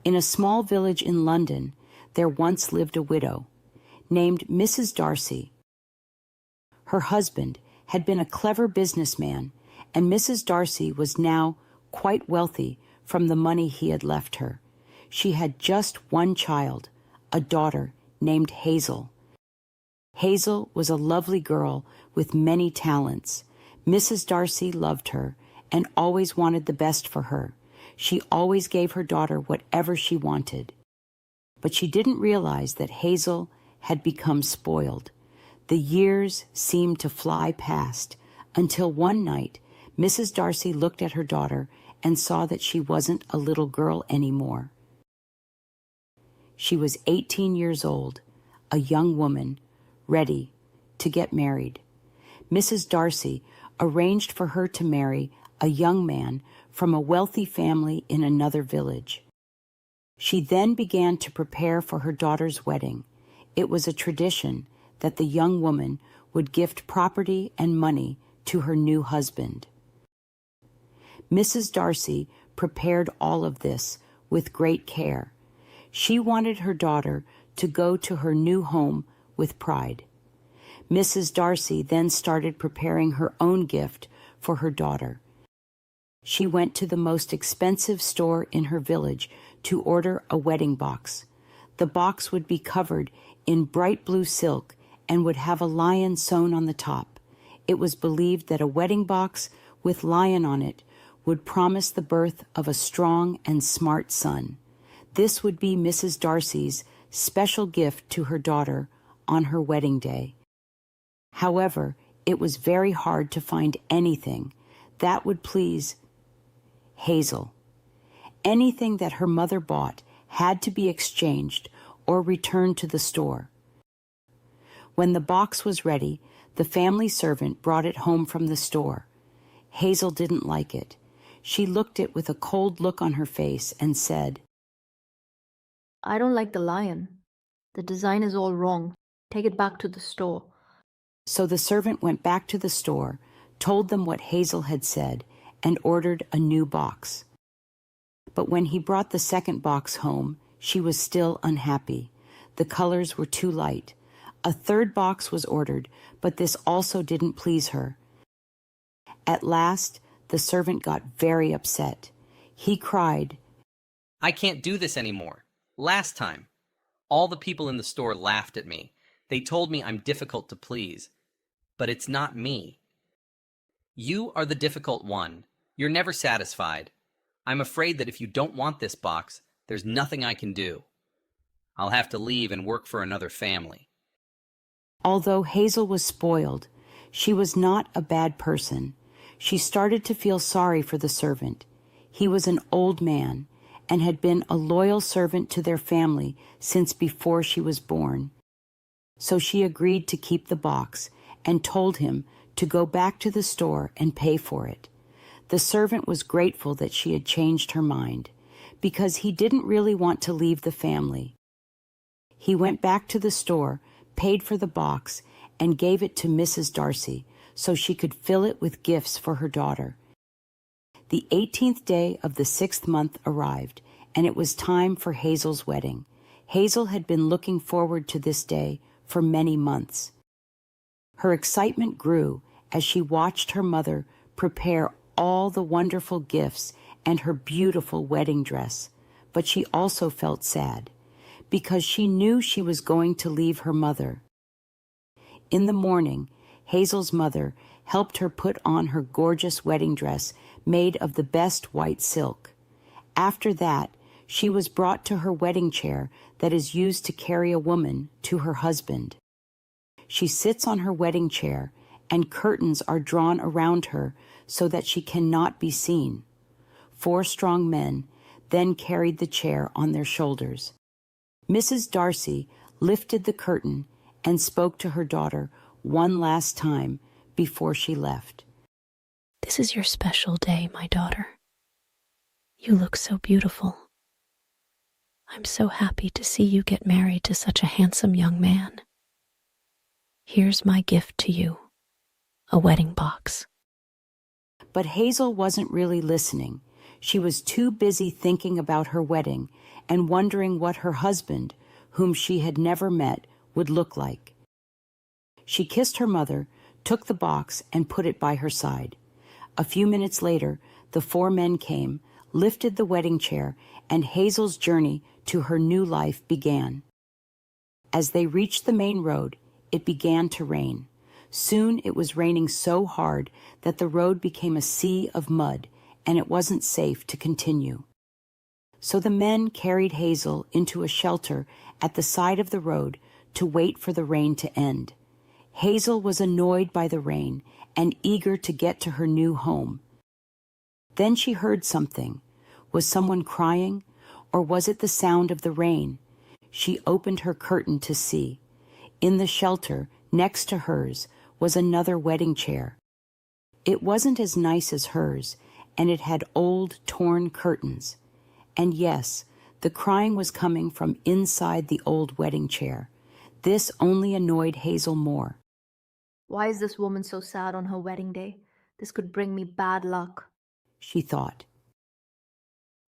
In a small village in London, there once lived a widow named Mrs. Darcy. Her husband had been a clever businessman, and Mrs. Darcy was now quite wealthy from the money he had left her. She had just one child, a daughter named Hazel. Hazel was a lovely girl with many talents. Mrs. Darcy loved her and always wanted the best for her. She always gave her daughter whatever she wanted. But she didn't realize that Hazel had become spoiled. The years seemed to fly past until one night Mrs. Darcy looked at her daughter and saw that she wasn't a little girl anymore. She was 18 years old, a young woman, ready to get married. Mrs. Darcy arranged for her to marry a young man from a wealthy family in another village. She then began to prepare for her daughter's wedding. It was a tradition that the young woman would gift property and money to her new husband. Mrs. Darcy prepared all of this with great care. She wanted her daughter to go to her new home with pride. Mrs. Darcy then started preparing her own gift for her daughter. She went to the most expensive store in her village to order a wedding box. The box would be covered in bright blue silk and would have a lion sewn on the top. It was believed that a wedding box with lion on it would promise the birth of a strong and smart son. This would be Mrs. Darcy's special gift to her daughter on her wedding day. However, it was very hard to find anything that would please Hazel. Anything that her mother bought had to be exchanged or returned to the store. When the box was ready, the family servant brought it home from the store. Hazel didn't like it. She looked it with a cold look on her face and said, "I don't like the lion. The design is all wrong. Take it back to the store." So the servant went back to the store, told them what Hazel had said, and ordered a new box. But when he brought the second box home, she was still unhappy. The colors were too light. A third box was ordered, but this also didn't please her. At last, the servant got very upset. He cried, "I can't do this anymore. Last time, all the people in the store laughed at me. They told me I'm difficult to please. But it's not me. You are the difficult one. You're never satisfied. I'm afraid that if you don't want this box, there's nothing I can do. I'll have to leave and work for another family." Although Hazel was spoiled, she was not a bad person. She started to feel sorry for the servant. He was an old man and had been a loyal servant to their family since before she was born. So she agreed to keep the box and told him to go back to the store and pay for it. The servant was grateful that she had changed her mind, because he didn't really want to leave the family. He went back to the store, paid for the box, and gave it to Mrs. Darcy so she could fill it with gifts for her daughter. The 18th day of the 6th month arrived, and it was time for Hazel's wedding. Hazel had been looking forward to this day for many months. Her excitement grew as she watched her mother prepare all the wonderful gifts and her beautiful wedding dress, but she also felt sad because she knew she was going to leave her mother. In the morning, Hazel's mother helped her put on her gorgeous wedding dress made of the best white silk. After that, she was brought to her wedding chair that is used to carry a woman to her husband. She sits on her wedding chair, and curtains are drawn around her so that she cannot be seen. 4 strong men then carried the chair on their shoulders. Mrs. Darcy lifted the curtain and spoke to her daughter one last time before she left. "This is your special day, my daughter. You look so beautiful. I'm so happy to see you get married to such a handsome young man. Here's my gift to you, a wedding box." But Hazel wasn't really listening. She was too busy thinking about her wedding and wondering what her husband, whom she had never met, would look like. She kissed her mother, took the box, and put it by her side. A few minutes later, the 4 men came, lifted the wedding chair, and Hazel's journey to her new life began. As they reached the main road, it began to rain. Soon it was raining so hard that the road became a sea of mud, and it wasn't safe to continue. So the men carried Hazel into a shelter at the side of the road to wait for the rain to end. Hazel was annoyed by the rain and eager to get to her new home. Then she heard something. Was someone crying, or was it the sound of the rain? She opened her curtain to see. In the shelter, next to hers, was another wedding chair. It wasn't as nice as hers, and it had old, torn curtains. And yes, the crying was coming from inside the old wedding chair. This only annoyed Hazel more. Why is this woman so sad on her wedding day? This could bring me bad luck, she thought.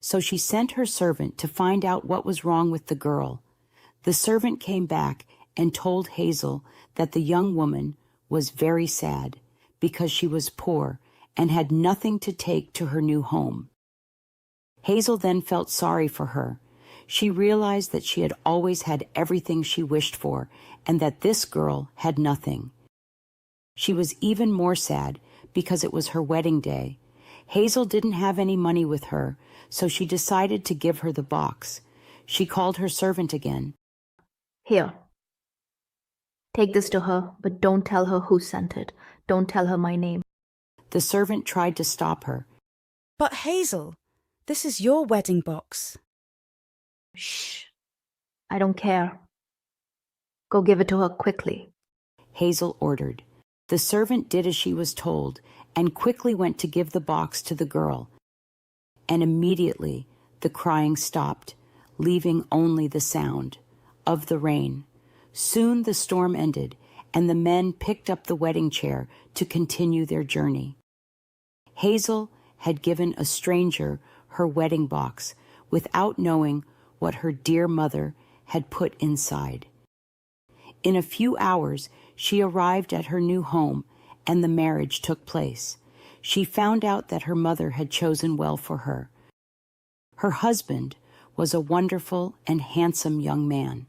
So she sent her servant to find out what was wrong with the girl. The servant came back and told Hazel that the young woman was very sad because she was poor and had nothing to take to her new home. Hazel then felt sorry for her. She realized that she had always had everything she wished for and that this girl had nothing. She was even more sad because it was her wedding day. Hazel didn't have any money with her, so she decided to give her the box. She called her servant again. Here. Take this to her, but don't tell her who sent it. Don't tell her my name. The servant tried to stop her. But Hazel, this is your wedding box. Shh. I don't care. Go give it to her quickly, Hazel ordered. The servant did as she was told and quickly went to give the box to the girl. And immediately the crying stopped, leaving only the sound of the rain. Soon the storm ended, and the men picked up the wedding chair to continue their journey. Hazel had given a stranger her wedding box without knowing what her dear mother had put inside. In a few hours, she arrived at her new home, and the marriage took place. She found out that her mother had chosen well for her. Her husband was a wonderful and handsome young man.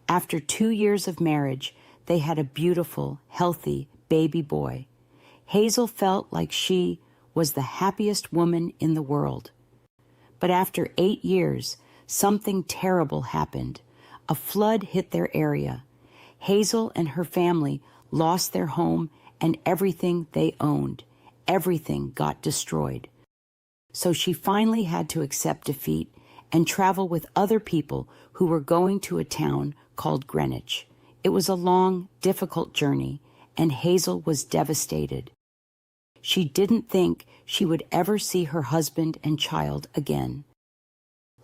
After 2 years of marriage, they had a beautiful, healthy baby boy. Hazel felt like she was the happiest woman in the world. But after 8 years, something terrible happened. A flood hit their area. Hazel and her family lost their home and everything they owned. Everything got destroyed. So she finally had to accept defeat and travel with other people who were going to a town called Greenwich. It was a long, difficult journey, and Hazel was devastated. She didn't think she would ever see her husband and child again.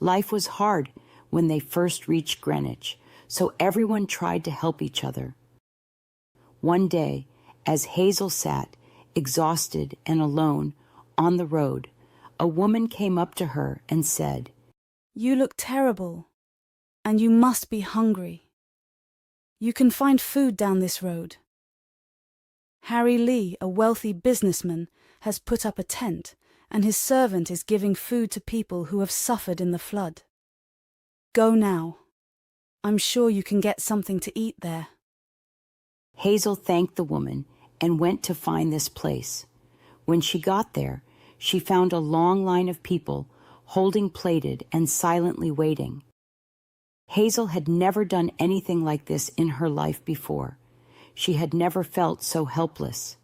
Life was hard when they first reached Greenwich, so everyone tried to help each other. One day, as Hazel sat, exhausted and alone, on the road, a woman came up to her and said, You look terrible, and you must be hungry. You can find food down this road. Harry Lee, a wealthy businessman, has put up a tent, and his servant is giving food to people who have suffered in the flood. Go now. I'm sure you can get something to eat there. Hazel thanked the woman and went to find this place. When she got there, she found a long line of people holding plated and silently waiting. Hazel had never done anything like this in her life before. She had never felt so helpless.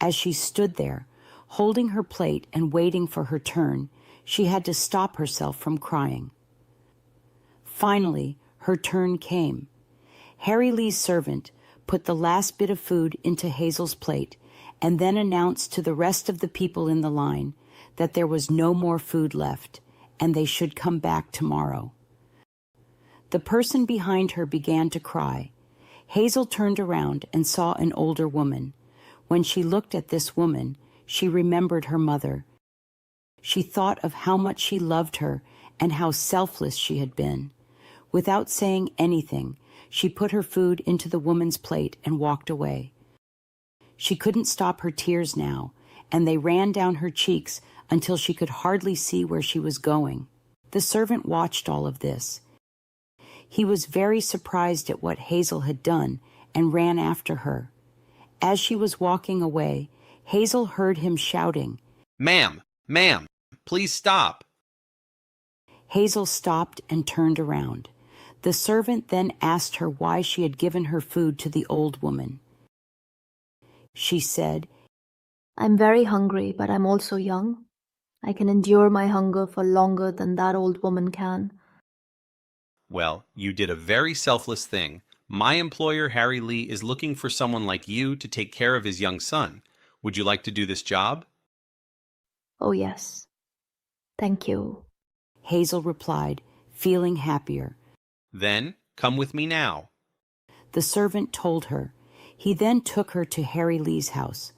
As she stood there, holding her plate and waiting for her turn, she had to stop herself from crying. Finally, her turn came. Harry Lee's servant put the last bit of food into Hazel's plate and then announced to the rest of the people in the line that there was no more food left and they should come back tomorrow. The person behind her began to cry. Hazel turned around and saw an older woman. When she looked at this woman, she remembered her mother. She thought of how much she loved her and how selfless she had been. Without saying anything, she put her food into the woman's plate and walked away. She couldn't stop her tears now, and they ran down her cheeks until she could hardly see where she was going. The servant watched all of this. He was very surprised at what Hazel had done and ran after her. As she was walking away, Hazel heard him shouting, Ma'am, ma'am, please stop. Hazel stopped and turned around. The servant then asked her why she had given her food to the old woman. She said, I'm very hungry, but I'm also young. I can endure my hunger for longer than that old woman can. Well, you did a very selfless thing. My employer, Harry Lee, is looking for someone like you to take care of his young son. Would you like to do this job? Oh, yes. Thank you. Hazel replied, feeling happier. Then come with me now. The servant told her. He then took her to Harry Lee's house.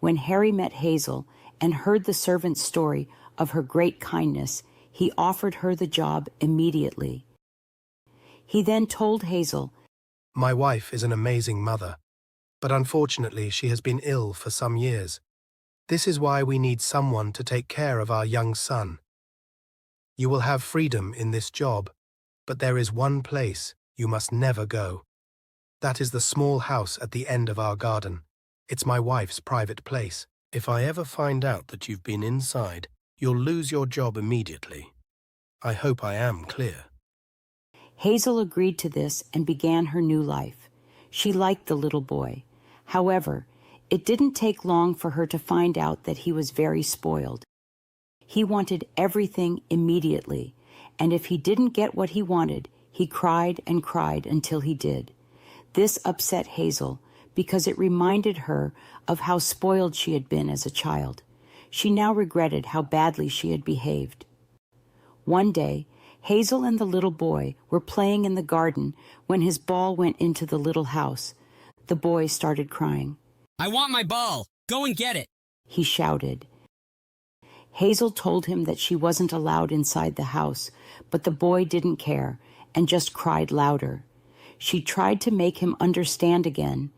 When Harry met Hazel and heard the servant's story of her great kindness, he offered her the job immediately. He then told Hazel, My wife is an amazing mother, but unfortunately she has been ill for some years. This is why we need someone to take care of our young son. You will have freedom in this job, but there is one place you must never go. That is the small house at the end of our garden. It's my wife's private place. If I ever find out that you've been inside, you'll lose your job immediately. I hope I am clear. Hazel agreed to this and began her new life. She liked the little boy. However, it didn't take long for her to find out that he was very spoiled. He wanted everything immediately, and if he didn't get what he wanted, he cried and cried until he did. This upset Hazel because it reminded her of how spoiled she had been as a child. She now regretted how badly she had behaved. One day, Hazel and the little boy were playing in the garden when his ball went into the little house. The boy started crying. I want my ball! Go and get it! He shouted. Hazel told him that she wasn't allowed inside the house, but the boy didn't care and just cried louder. She tried to make him understand again.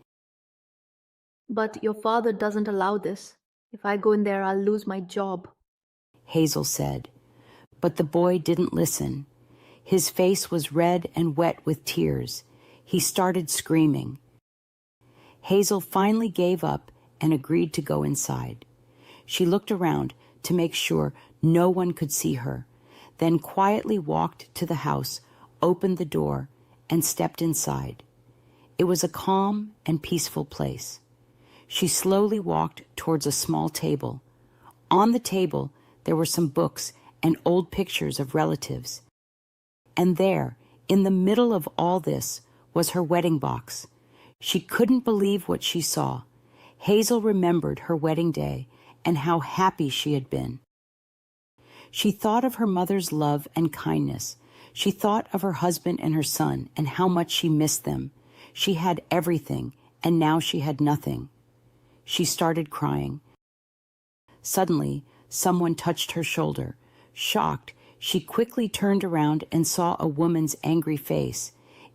But your father doesn't allow this. If I go in there, I'll lose my job. Hazel said. But the boy didn't listen. His face was red and wet with tears. He started screaming. Hazel finally gave up and agreed to go inside. She looked around to make sure no one could see her, then quietly walked to the house, opened the door, and stepped inside. It was a calm and peaceful place. She slowly walked towards a small table. On the table, there were some books and old pictures of relatives. And there, in the middle of all this, was her wedding box. She couldn't believe what she saw. Hazel remembered her wedding day and how happy she had been. She thought of her mother's love and kindness. She thought of her husband and her son and how much she missed them. She had everything, and now she had nothing. She started crying. Suddenly, someone touched her shoulder. Shocked, she quickly turned around and saw a woman's angry face.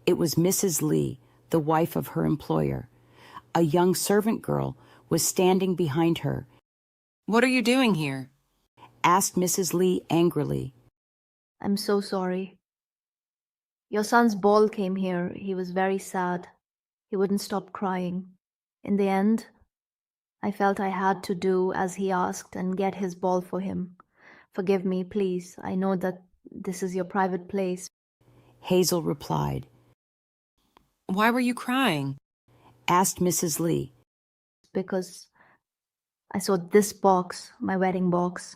It was Mrs. Lee, the wife of her employer. A young servant girl was standing behind her. What are you doing here? Asked Mrs. Lee angrily. I'm so sorry. Your son's ball came here. He was very sad. He wouldn't stop crying. In the end, I felt I had to do as he asked and get his ball for him. Forgive me, please. I know that this is your private place. Hazel replied. Why were you crying? Asked Mrs. Lee. Because I saw this box, my wedding box.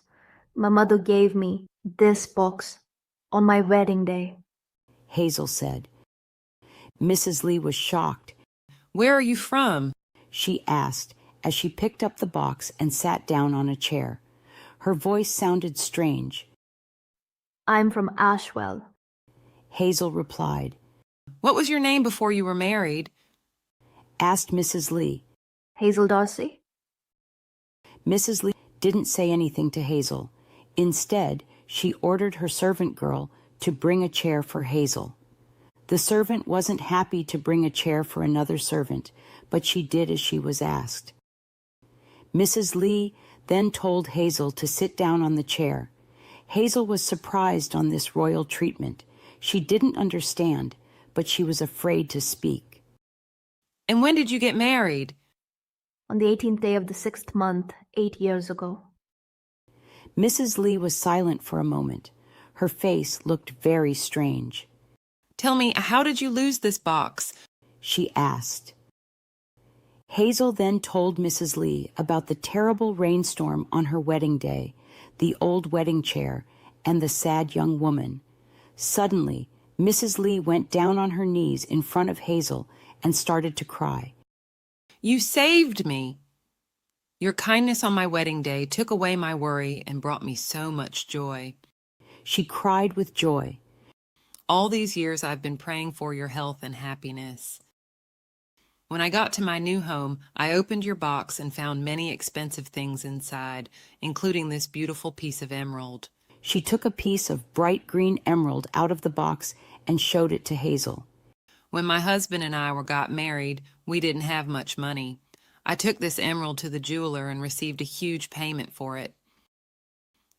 My mother gave me this box on my wedding day. Hazel said. Mrs. Lee was shocked. Where are you from? She asked as she picked up the box and sat down on a chair. Her voice sounded strange. I'm from Ashwell. Hazel replied. What was your name before you were married? Asked Mrs. Lee. Hazel Darcy? Mrs. Lee didn't say anything to Hazel. Instead, she ordered her servant girl to bring a chair for Hazel. The servant wasn't happy to bring a chair for another servant, but she did as she was asked. Mrs. Lee then told Hazel to sit down on the chair. Hazel was surprised on this royal treatment. She didn't understand, but she was afraid to speak. And when did you get married? On the 18th day of the 6th month, 8 years ago. Mrs. Lee was silent for a moment. Her face looked very strange. Tell me, how did you lose this box? She asked. Hazel then told Mrs. Lee about the terrible rainstorm on her wedding day, the old wedding chair, and the sad young woman. Suddenly, Mrs. Lee went down on her knees in front of Hazel and started to cry. You saved me. Your kindness on my wedding day took away my worry and brought me so much joy. She cried with joy. All these years I've been praying for your health and happiness. When I got to my new home, I opened your box and found many expensive things inside, including this beautiful piece of emerald. She took a piece of bright green emerald out of the box and showed it to Hazel. When my husband and I got married, we didn't have much money. I took this emerald to the jeweler and received a huge payment for it.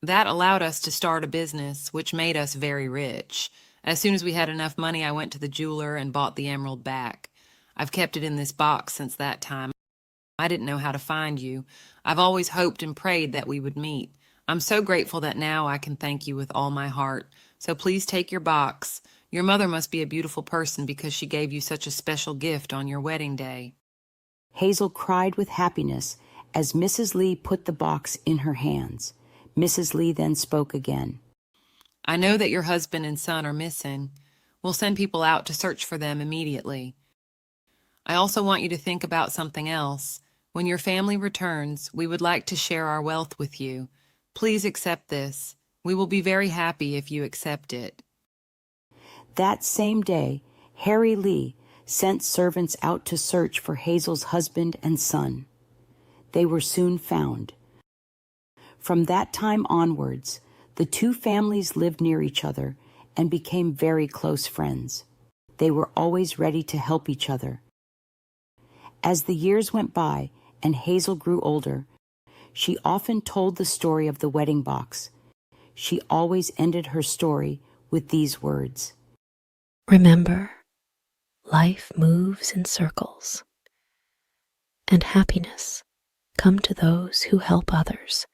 That allowed us to start a business, which made us very rich. As soon as we had enough money, I went to the jeweler and bought the emerald back. I've kept it in this box since that time. I didn't know how to find you. I've always hoped and prayed that we would meet. I'm so grateful that now I can thank you with all my heart. So please take your box. Your mother must be a beautiful person because she gave you such a special gift on your wedding day. Hazel cried with happiness as Mrs. Lee put the box in her hands. Mrs. Lee then spoke again. I know that your husband and son are missing. We'll send people out to search for them immediately. I also want you to think about something else. When your family returns, we would like to share our wealth with you. Please accept this. We will be very happy if you accept it. That same day, Harry Lee sent servants out to search for Hazel's husband and son. They were soon found. From that time onwards, the two families lived near each other and became very close friends. They were always ready to help each other. As the years went by and Hazel grew older, she often told the story of the wedding box. She always ended her story with these words. Remember, life moves in circles, and happiness comes to those who help others.